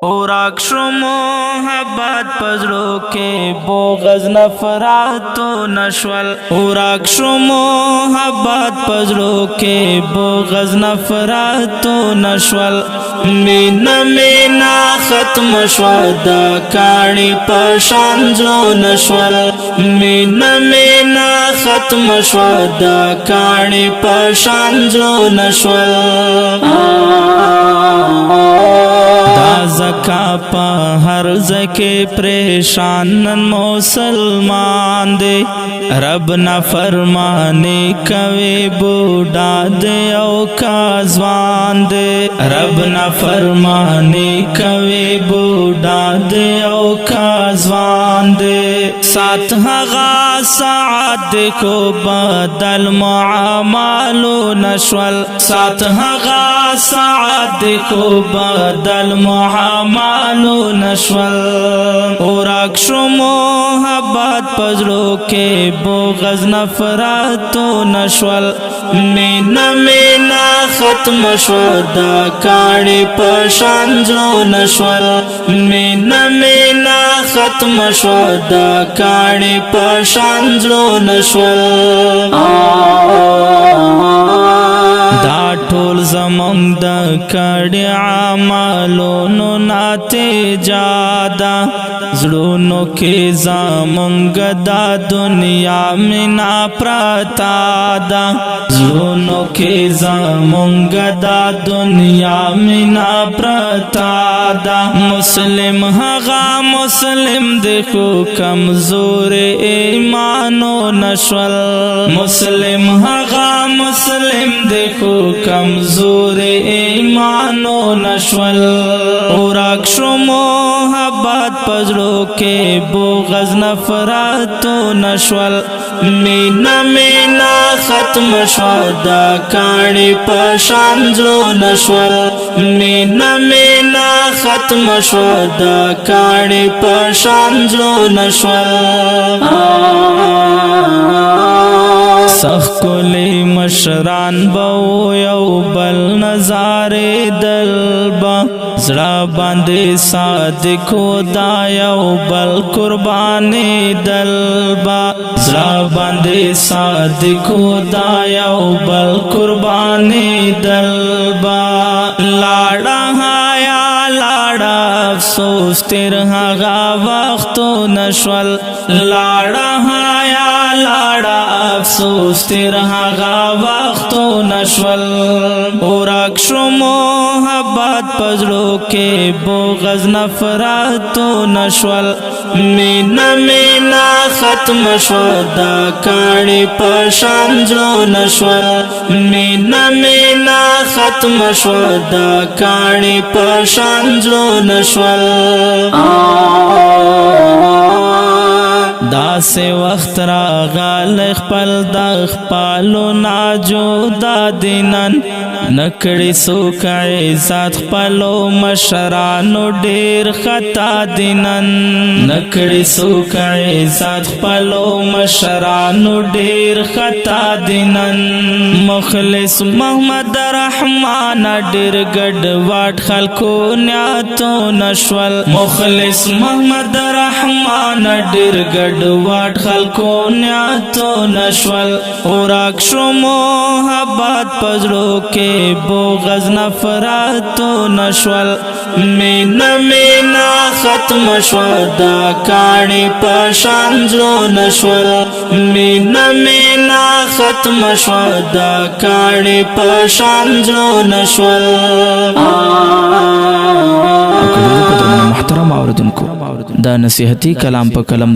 اوراکشو محبت پزړو کې بغض نفرت نشول اوراکشو محبت پزړو کې بغض نفرت نشول مینا ختم شو د کاڼي پشان جو نشول مینا ختم شو د کاڼي پشان جو نشول زکا پا ہر زکے پریشان مسلمان دے رب نا فرمانے کوي بوډا دے او کازوان دے رب نا فرمانے کوي بوډا دے او کازوان دے سات هغه ساعت کو بدل معاملو نشول سات هغه ساعت کو بدل معاملو نشول اوراکشو محبت پزړو کې بغض نفرت نشول مینا ختم شو د کاڼي پشان جو نشول مینا ختم شو د کاڼي پشان جو نشول دا ټول زمونږ د کړي عملونو نتیجه زړونو کې زمونږ دا دنیا مینا پراتا دا زړونو کې زمونږ دا دنیا مینا پراتا دا مسلم هغه مسلم دیکھو کمزور ایمانو نشول مسلم هغه مسلم دیکھو کمزور ایمانو نشول اوراکشو محبت پزړو کې بغض نفرت نشول مینا ختم شو د کاڼي پشان جو نشول مینا ختم شو د کاڼي پشان جو نشول سخ کلی مشران بو یو بل نظاره دلبا زړه باندې صادقو دا یو بل قربانی دلبا زړه باندې صادقو دا یو بل قربانی دلبا لاړه حیا لاړه افسوس تیر هغه وختو نشول لاړه حیا لاړه افسوس تیر هغه وختو نشول اوراکشو محبت پزړو کې بغض نفرت نشول مینا ختم شو د کاڼي پشان جو نشول مینا ختم شو د کاڼي پشان جو نشول دا سے وقت راغل خپل د خپلو ناجودا دینن نکړي سوک عزت خپلو مشرانو ډیر خطا دینن نکړي سوک عزت خپلو مشرانو ډیر خطا دینن مخلص محمد رحمان ډیر ګډ واټ خلکو نیاتو نشول مخلص محمد رحمان ډیر ګډ واټ خلکو نیاتو نشول اوراکشو محبت پزړو کې بغض نفرت نشول مینا ختم شو د کاڼي پشان جو نشول مینا ختم شو د کاڼي پشان جو نشول محترم اوردونکو دا نصیحتي کلام په کلم